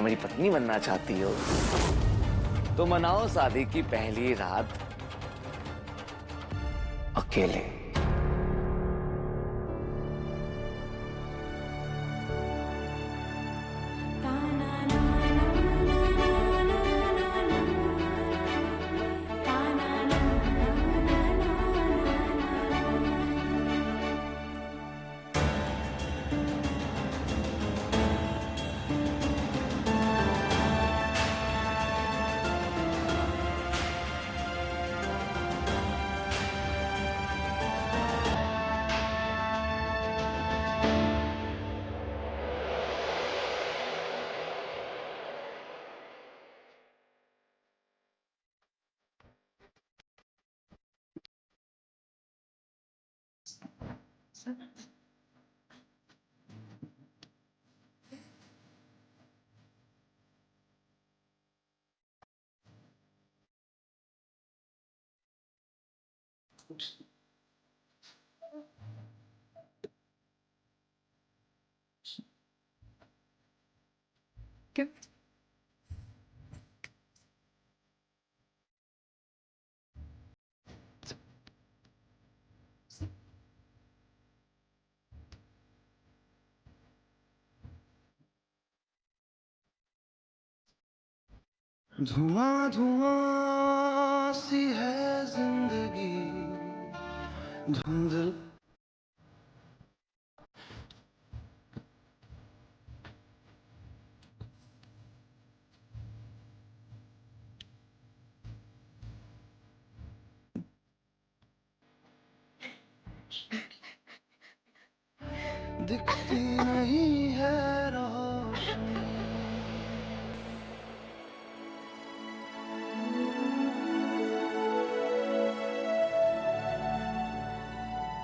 मेरी पत्नी बनना चाहती हो तो मनाओ शादी की पहली रात अकेले। क्या? धुआं धुआं सी है जिंदगी धुंधल दिखती नहीं है रोशनी।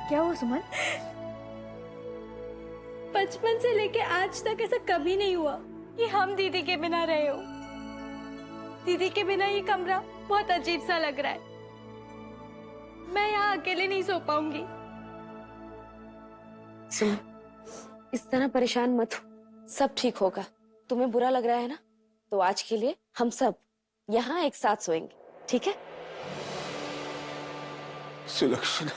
क्या हुआ सुमन? बचपन से लेके आज तक ऐसा कभी नहीं हुआ कि हम दीदी के बिना रहे हो। दीदी के बिना ये कमरा बहुत अजीब सा लग रहा है। मैं यहाँ अकेले नहीं सो पाऊंगी। सुन, इस तरह परेशान मत हो, सब ठीक होगा। तुम्हें बुरा लग रहा है ना, तो आज के लिए हम सब यहाँ एक साथ सोएंगे, ठीक है? सुलक्षणा,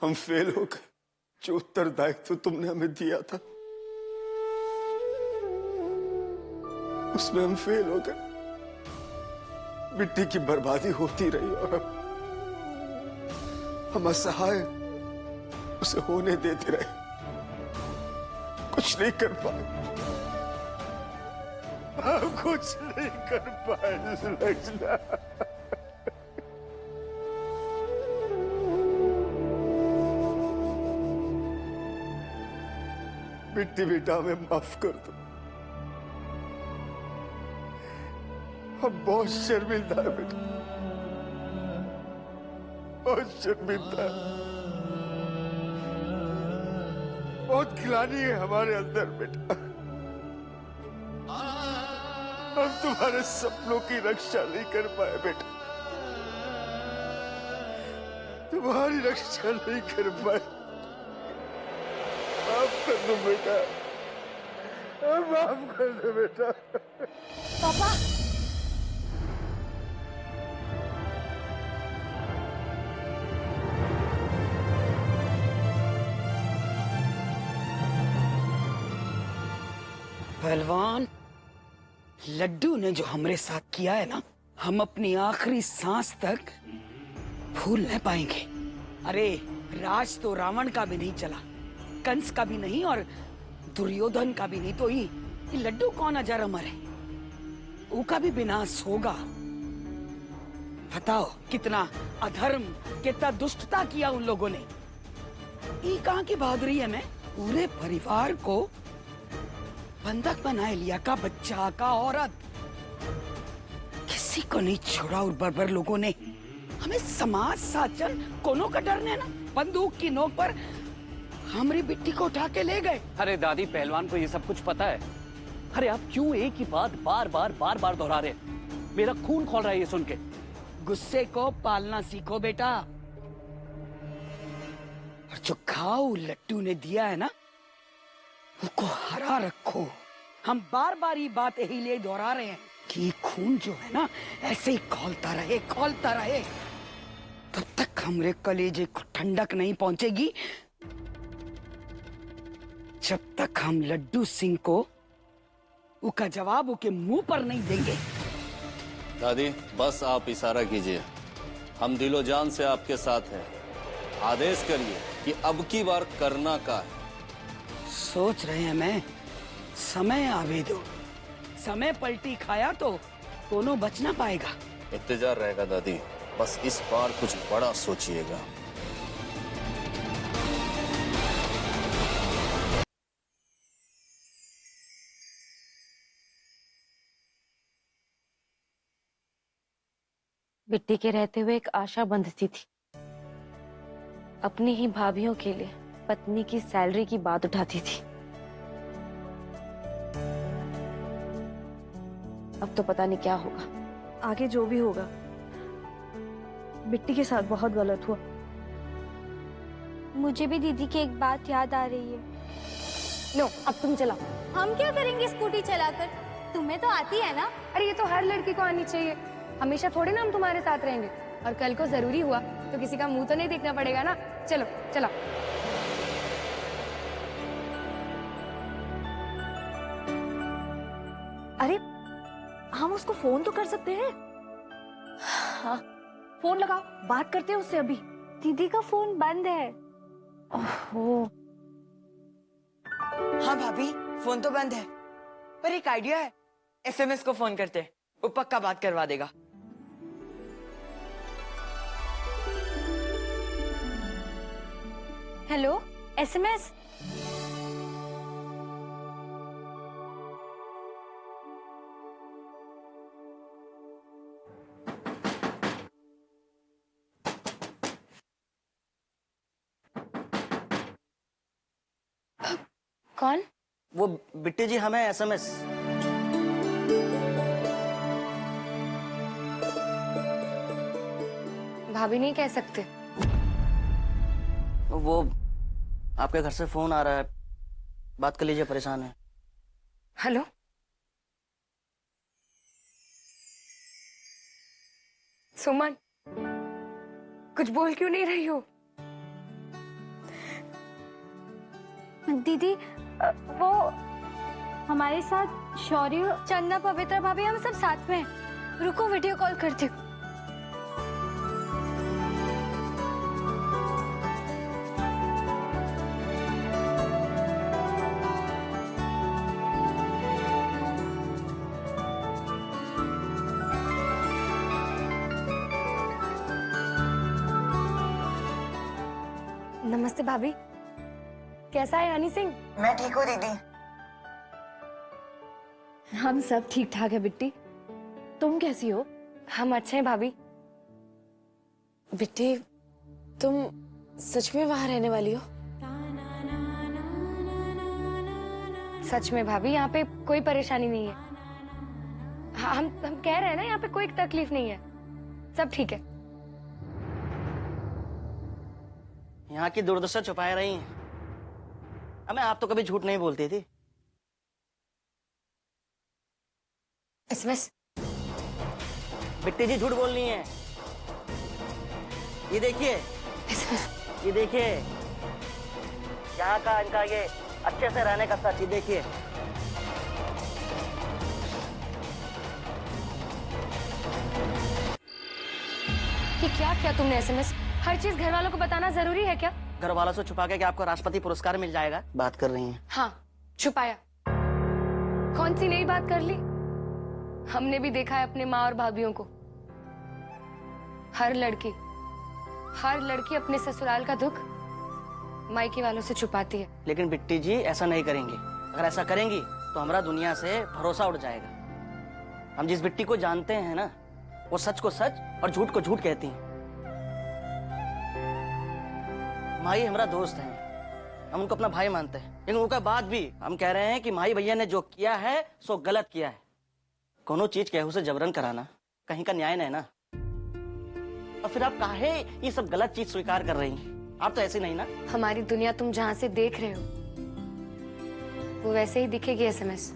हम फेल हो गए। जो उत्तरदायित्व तुमने हमें दिया था उसमें हम फेल हो गए। मिट्टी की बर्बादी होती रही और हम असहाय उसे होने देते रहे, कुछ नहीं कर पाए। हम कुछ नहीं कर पाए सुलक्षणा। मिट्टी बेटा हमें माफ कर दो। हम बहुत शर्मिंदा है बेटा, बहुत शर्मिंदा है। बहुत गिलानी है हमारे अंदर बेटा। हम तुम्हारे सपनों की रक्षा नहीं कर पाए बेटा, तुम्हारी रक्षा नहीं कर पाए। माफ कर दो बेटा, माफ कर दो बेटा। पापा, पहलवान, लड्डू ने जो हमारे साथ किया है ना, हम अपनी आखिरी सांस तक भूल नहीं पाएंगे। अरे राज तो रावण का भी नहीं चला, कंस का भी नहीं और दुर्योधन का भी नहीं, तो ये लड्डू कौन अजर अमर है? उसका भी विनाश होगा। बताओ कितना अधर्म, कितना दुष्टता किया उन लोगों ने। ये कहाँ की बहादुरी है? मैं पूरे परिवार को बंधक बनाए लिया, का बच्चा का औरत, किसी को नहीं छोड़ा। और बर्बर लोगों ने हमें समाज शासन कोनो का डर नहीं ना, बंदूक की नोक पर हमारी बिट्टी को उठा के ले गए। अरे दादी, पहलवान को ये सब कुछ पता है। अरे आप क्यों एक ही बात बार बार दोहरा रहे हैं? मेरा खून खौल रहा है ये सुन के। गुस्से को पालना सीखो बेटा। और जो घाव लट्टू ने दिया है ना, उसको हरा रखो। हम बार बार ये बात यही लिए दोहरा रहे हैं कि ये खून जो है ना ऐसे ही खौलता रहे तब तक हमरे कलेजे को ठंडक नहीं पहुंचेगी, जब तक हम लड्डू सिंह को उसका जवाब उसके मुंह पर नहीं देंगे। दादी बस आप इशारा कीजिए, हम दिलो जान से आपके साथ हैं। आदेश करिए कि अब की बार करना का है। सोच रहे हैं मैं, समय आवे दो, समय पलटी खाया तो दोनों बच ना पाएगा। इंतजार रहेगा दादी, बस इस बार कुछ बड़ा सोचिएगा। बिट्टी के रहते हुए एक आशा बंधती थी, अपनी ही भाभीयों के लिए पत्नी की सैलरी की बात उठाती थी। अब तो पता नहीं क्या होगा। आगे जो भी होगा, बिट्टी के साथ बहुत गलत हुआ। मुझे भी दीदी की एक बात याद आ रही है। लो अब तुम चलाओ। हम क्या करेंगे स्कूटी चलाकर? तुम्हें तो आती है ना। अरे ये तो हर लड़की को आनी चाहिए। हमेशा थोड़ी ना हम तुम्हारे साथ रहेंगे, और कल को जरूरी हुआ तो किसी का मुंह तो नहीं देखना पड़ेगा ना। चलो चलो। अरे हम उसको फोन तो कर सकते हैं। हाँ, फोन लगाओ, बात करते हैं उससे अभी। दीदी का फोन बंद है। ओहो, हाँ भाभी, फोन तो बंद है, पर एक आइडिया है। एसएमएस को फोन करते हैं, वो पक्का बात करवा देगा। Hello, SMS. कौन? वो बिट्टी जी, हमें एसएमएस। भाभी नहीं कह सकते। वो आपके घर से फोन आ रहा है, बात कर लीजिए, परेशान है। हेलो, सुमन, कुछ बोल क्यों नहीं रही हो? दीदी, वो हमारे साथ शौर्य, चंदा, पवित्र भाभी, हम सब साथ में हैं। रुको, वीडियो कॉल करती हूँ। नमस्ते भाभी, कैसा है हनी सिंह? मैं ठीक हूँ दीदी। हम सब ठीक ठाक है बिट्टी, तुम कैसी हो? हम अच्छे हैं भाभी। बिट्टी, तुम सच में वहां रहने वाली हो? सच में भाभी, यहाँ पे कोई परेशानी नहीं है। हाँ, हम कह रहे हैं ना, यहाँ पे कोई तकलीफ नहीं है, सब ठीक है। यहाँ की दुर्दशा छुपाए रही हैं। हमें आप तो कभी झूठ नहीं बोलती थी। एसएमएस। बिट्टी जी झूठ बोलनी है। ये देखिए, ये देखिए, यहाँ का इनका ये अच्छे से रहने का सच, ये देखिए। ये क्या किया तुमने एसएमएस? हर चीज घर वालों को बताना जरूरी है क्या? घर वालों से छुपा के कि आपको राष्ट्रपति पुरस्कार मिल जाएगा, बात कर रही हैं। हाँ, छुपाया। कौन सी नई बात कर ली? हमने भी देखा है अपने माँ और भाभीियों को। हर लड़की अपने ससुराल का दुख मायके वालों से छुपाती है। लेकिन बिट्टी जी ऐसा नहीं करेंगे। अगर ऐसा करेंगी तो हमारा दुनिया से भरोसा उठ जाएगा। हम जिस बिट्टी को जानते हैं ना, वो सच को सच और झूठ को झूठ कहती हैं। माई हमारा दोस्त है, हम उनको अपना भाई मानते हैं, लेकिन उनके बाद भी हम कह रहे हैं कि माई भैया ने जो किया है सो गलत किया है। कोनो चीज केहू से जबरन कराना कहीं का न्याय नहीं ना। और फिर आप काहे ये सब गलत चीज स्वीकार कर रही हैं? आप तो ऐसे नहीं ना। हमारी दुनिया तुम जहां से देख रहे हो वो वैसे ही दिखेगी एसएमएस।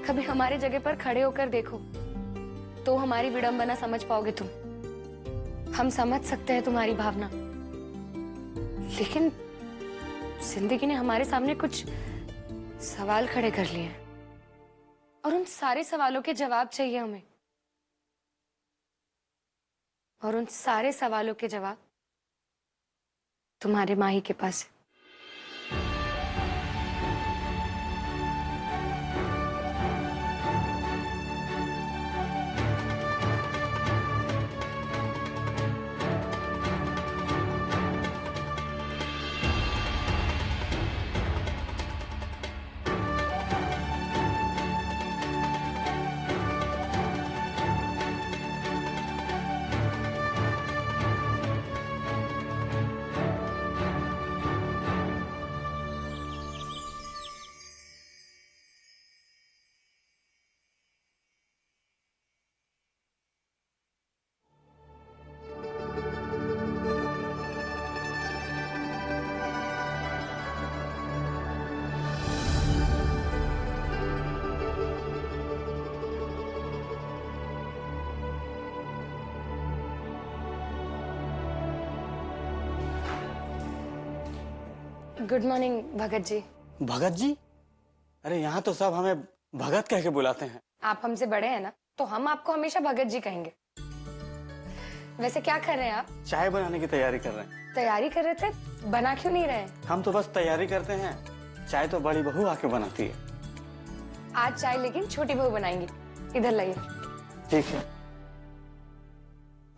कभी हमारे जगह पर खड़े होकर देखो, तो हमारी विडंबना समझ पाओगे तुम। हम समझ सकते हैं तुम्हारी भावना, लेकिन जिंदगी ने हमारे सामने कुछ सवाल खड़े कर लिए हैं और उन सारे सवालों के जवाब चाहिए हमें। और उन सारे सवालों के जवाब तुम्हारे माही के पास है। Good morning Bhagat ji. भगत जी? अरे यहाँ तो सब हमें भगत कह के बुलाते हैं। आप हमसे बड़े हैं ना, तो हम आपको हमेशा भगत जी कहेंगे। वैसे क्या कर रहे हैं आप? चाय बनाने की तैयारी कर रहे हैं। तैयारी कर रहे थे, बना क्यों नहीं रहे? हम तो बस तैयारी करते हैं, चाय तो बड़ी बहू आके बनाती है। आज चाय लेकिन छोटी बहू बनाएंगी। इधर लाइए। ठीक है।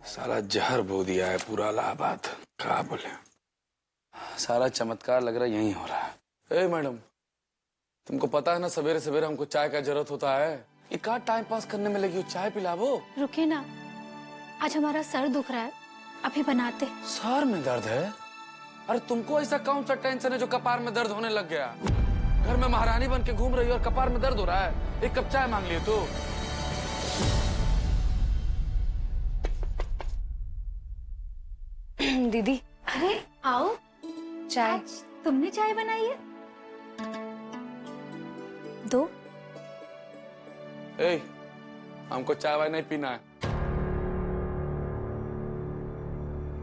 साला जहर बो दिया है पूरा इलाहाबाद, क्या बोले। सारा चमत्कार लग रहा है यही हो रहा है। ए मैडम, तुमको पता है ना सवेरे सवेरे हमको चाय का जरूरत होता है। ये क्या टाइम पास करने में लगी हो, चाय पिलावो। रुके ना, आज हमारा सर दुख रहा है, अभी बनाते। सर में दर्द है? अरे तुमको ऐसा कौन सा टेंशन है जो कपार में दर्द होने लग गया? घर में महारानी बन के घूम रही हो और कपार में दर्द हो रहा है। एक कप चाय मांग लिए तो। दीदी। अरे आओ, चाय। आज तुमने चाय बनाई है? दो। ए, हमको चाय वाय नहीं पीना है।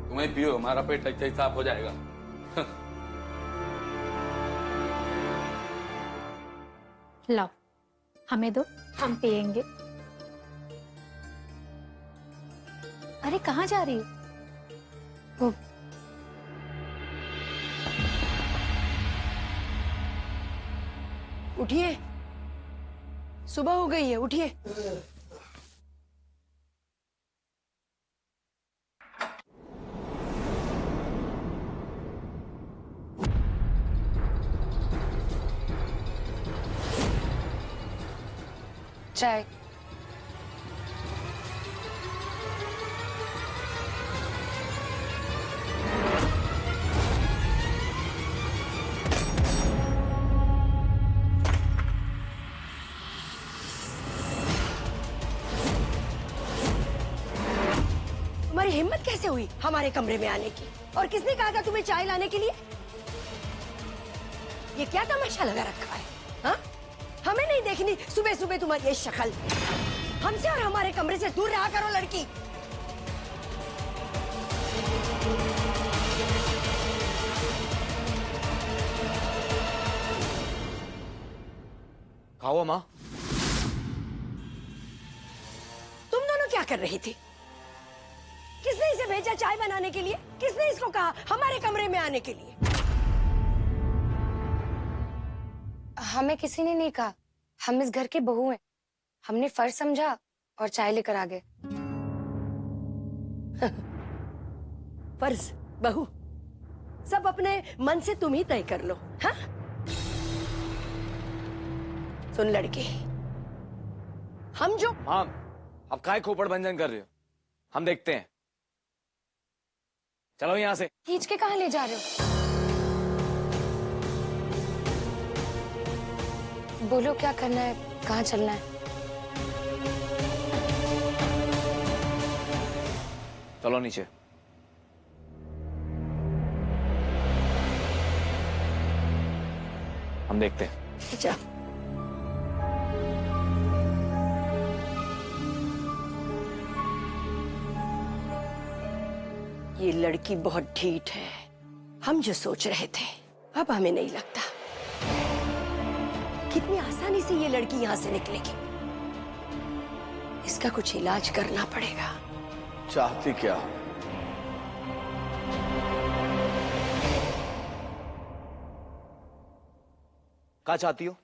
तुम्हें पियो, हमारा पेट ऐसे ही साफ हो जाएगा। लाओ, हमें दो, हम पियेंगे। अरे कहाँ जा रही हो? उठिए, सुबह हो गई है, उठिए। चाय। तुम्हारी हिम्मत कैसे हुई हमारे कमरे में आने की? और किसने कहा था तुम्हें चाय लाने के लिए? ये क्या तमाशा लगा रखा है? हाँ? हमें नहीं देखनी सुबह सुबह तुम्हारी ये शक्ल। हमसे और हमारे कमरे से दूर रहा करो लड़की। खाओ माँ। तुम दोनों क्या कर रही थी? किसने इसे भेजा चाय बनाने के लिए? किसने इसको कहा हमारे कमरे में आने के लिए? हमें किसी ने नहीं कहा, हम इस घर के बहू हैं। हमने फर्ज समझा और चाय लेकर आ गए। फर्ज, बहू, सब अपने मन से तुम ही तय कर लो। हाँ? सुन लड़के, हम जो माँ, अब काय खोपड़ भंजन कर रहे हो? हम देखते हैं। चलो यहाँ से। खींच के कहाँ ले जा रहे हो? बोलो क्या करना है, कहाँ चलना है? चलो नीचे। हम देखते हैं। अच्छा। ये लड़की बहुत ढीठ है। हम जो सोच रहे थे अब हमें नहीं लगता। कितनी आसानी से ये लड़की यहाँ से निकलेगी। इसका कुछ इलाज करना पड़ेगा। चाहती क्या? कहाँ चाहती हो?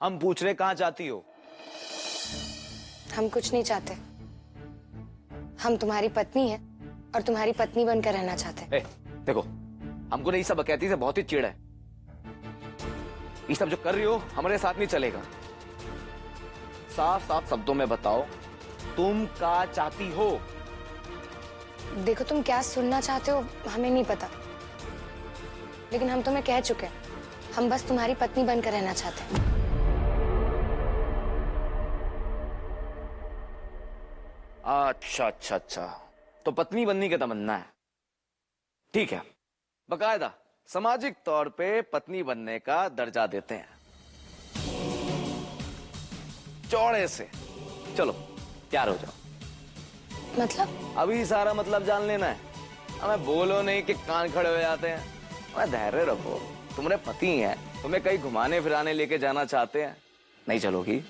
हम पूछ रहे कहाँ चाहती हो? हम कुछ नहीं चाहते। हम तुम्हारी पत्नी हैं और तुम्हारी पत्नी बनकर रहना चाहते हैं। देखो, हमको नहीं सब कहती से बहुत ही चिढ़ है। ये सब जो कर रही हो हमारे साथ नहीं चलेगा। साफ साफ शब्दों में बताओ, तुम क्या चाहती हो? देखो, तुम क्या सुनना चाहते हो हमें नहीं पता, लेकिन हम तुम्हें कह चुके हैं, हम बस तुम्हारी पत्नी बनकर रहना चाहते हैं। अच्छा अच्छा अच्छा, तो पत्नी बनने की तमन्ना है। ठीक है, बकायदा सामाजिक तौर पे पत्नी बनने का दर्जा देते हैं, चौड़े से। चलो तैयार हो जाओ। मतलब? अभी सारा मतलब जान लेना है। हमें बोलो नहीं कि कान खड़े हो जाते हैं। हमें धैर्य रखो, तुम्हारे पति हैं, तुम्हें कहीं घुमाने फिराने लेके जाना चाहते हैं, नहीं चलोगी?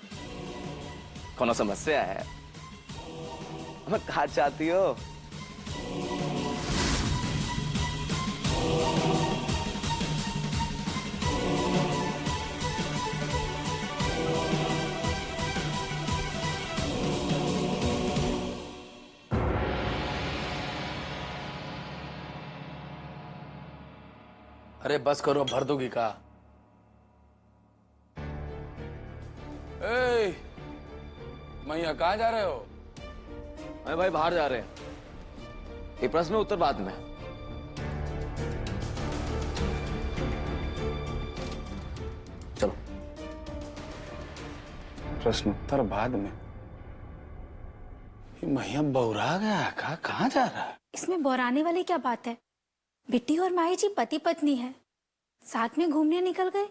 कौन समस्या है? हमें कहा चाहती हो? अरे बस करो, भर दोगी का? ए, मैया कहाँ जा रहे हो? अरे भाई बाहर जा रहे हैं, ये प्रश्न उत्तर बाद में। चलो। प्रश्न उत्तर बाद में? ये मैया बौरा गया का? कहाँ जा रहा है? इसमें बौराने वाली क्या बात है? बिट्टी और माही जी पति पत्नी है, साथ में घूमने निकल गए,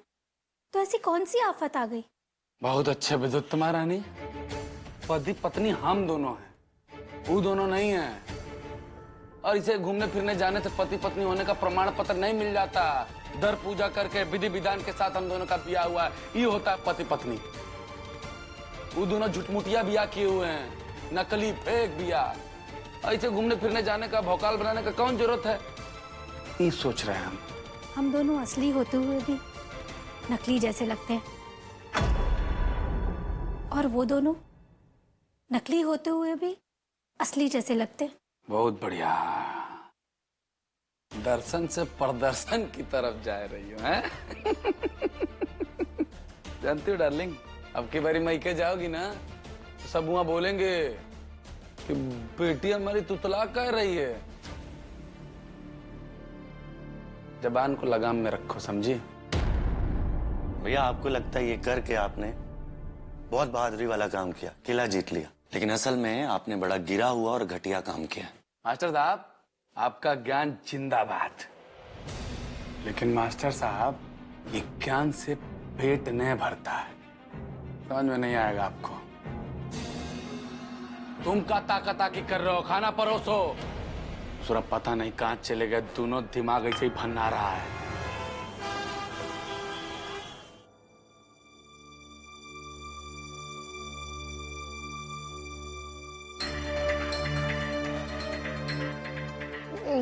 तो ऐसी कौन सी आफत आ गई? बहुत अच्छे विद्युत महारानी। पति पत्नी हम दोनों हैं, वो दोनों नहीं है। और इसे घूमने फिरने जाने से पति पत्नी होने का प्रमाण पत्र नहीं मिल जाता। दर पूजा करके विधि विधान के साथ हम दोनों का ब्याह हुआ है, ये होता है पति पत्नी। वो दोनों झुटमुटिया ब्याह किए हुए हैं, नकली फेक ब्याह। ऐसे घूमने फिरने जाने का भौकाल बनाने का कौन जरूरत है? ये सोच रहे हैं हम दोनों असली होते हुए भी नकली जैसे लगते हैं, और वो दोनों नकली होते हुए भी असली जैसे लगते हैं। बहुत बढ़िया। दर्शन से प्रदर्शन की तरफ जा रही हो, हैं? जानती हो डार्लिंग, अब की बारी मैके जाओगी ना तो सब वहां बोलेंगे कि बेटी हमारी तुतला कह रही है। जबान को लगाम में रखो, समझी? भैया आपको लगता है ये करके आपने बहुत बहादुरी वाला काम किया, किला जीत लिया, लेकिन असल में आपने बड़ा गिरा हुआ और घटिया काम किया। मास्टर साहब, आपका ज्ञान जिंदाबाद। लेकिन मास्टर साहब, ये ज्ञान से पेट नहीं भरता है, समझ में नहीं आएगा आपको। तुम का ताकी कर रहे हो? खाना परोसो। सुरा पता नहीं कहां चले गए, दोनों दिमाग ऐसे ही भन्ना रहा है।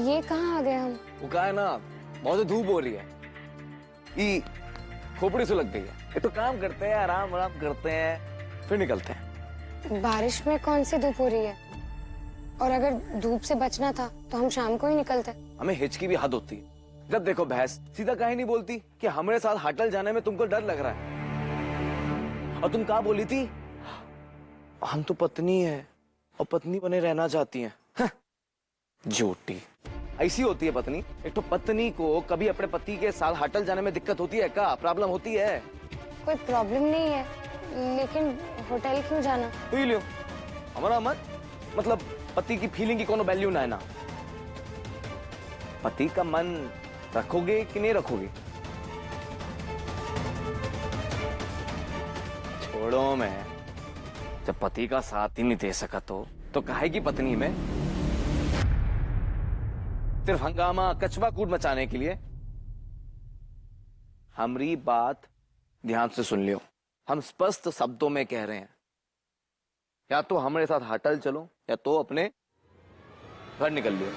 ये कहाँ आ गए हम? वो कहा है ना, बहुत धूप हो रही है, ये खोपड़ी से लग गई है। ये तो काम करते हैं, आराम आराम करते हैं, फिर निकलते हैं। बारिश में कौन सी धूप हो रही है? और अगर धूप से बचना था तो हम शाम को ही निकलते। हमें हिच की भी हद होती है। जब देखो भैंस सीधा काहे नहीं बोलती कि हमारे साथ होटल जाने में तुमको डर लग रहा है? और तुम कहा बोली थी हम तो पत्नी है और पत्नी बने रहना चाहती हैं। झूठी। ऐसी होती है पत्नी। एक तो पत्नी को कभी अपने पति के साथ होटल जाने में दिक्कत होती है क्या? प्रॉब्लम होती है? कोई प्रॉब्लम नहीं है, लेकिन होटल क्यों जाना? पी लियो, हमारा मत मतलब पति की फीलिंग की कोनो वैल्यू ना है ना। पति का मन रखोगे कि नहीं रखोगे? छोड़ो, मैं जब पति का साथ ही नहीं दे सका तो काहे की पत्नी में सिर्फ हंगामा कचवा कूट मचाने के लिए। हमारी बात ध्यान से सुन लियो। हम स्पष्ट शब्दों में कह रहे हैं, या तो हमारे साथ होटल चलो या तो अपने घर निकल लियो।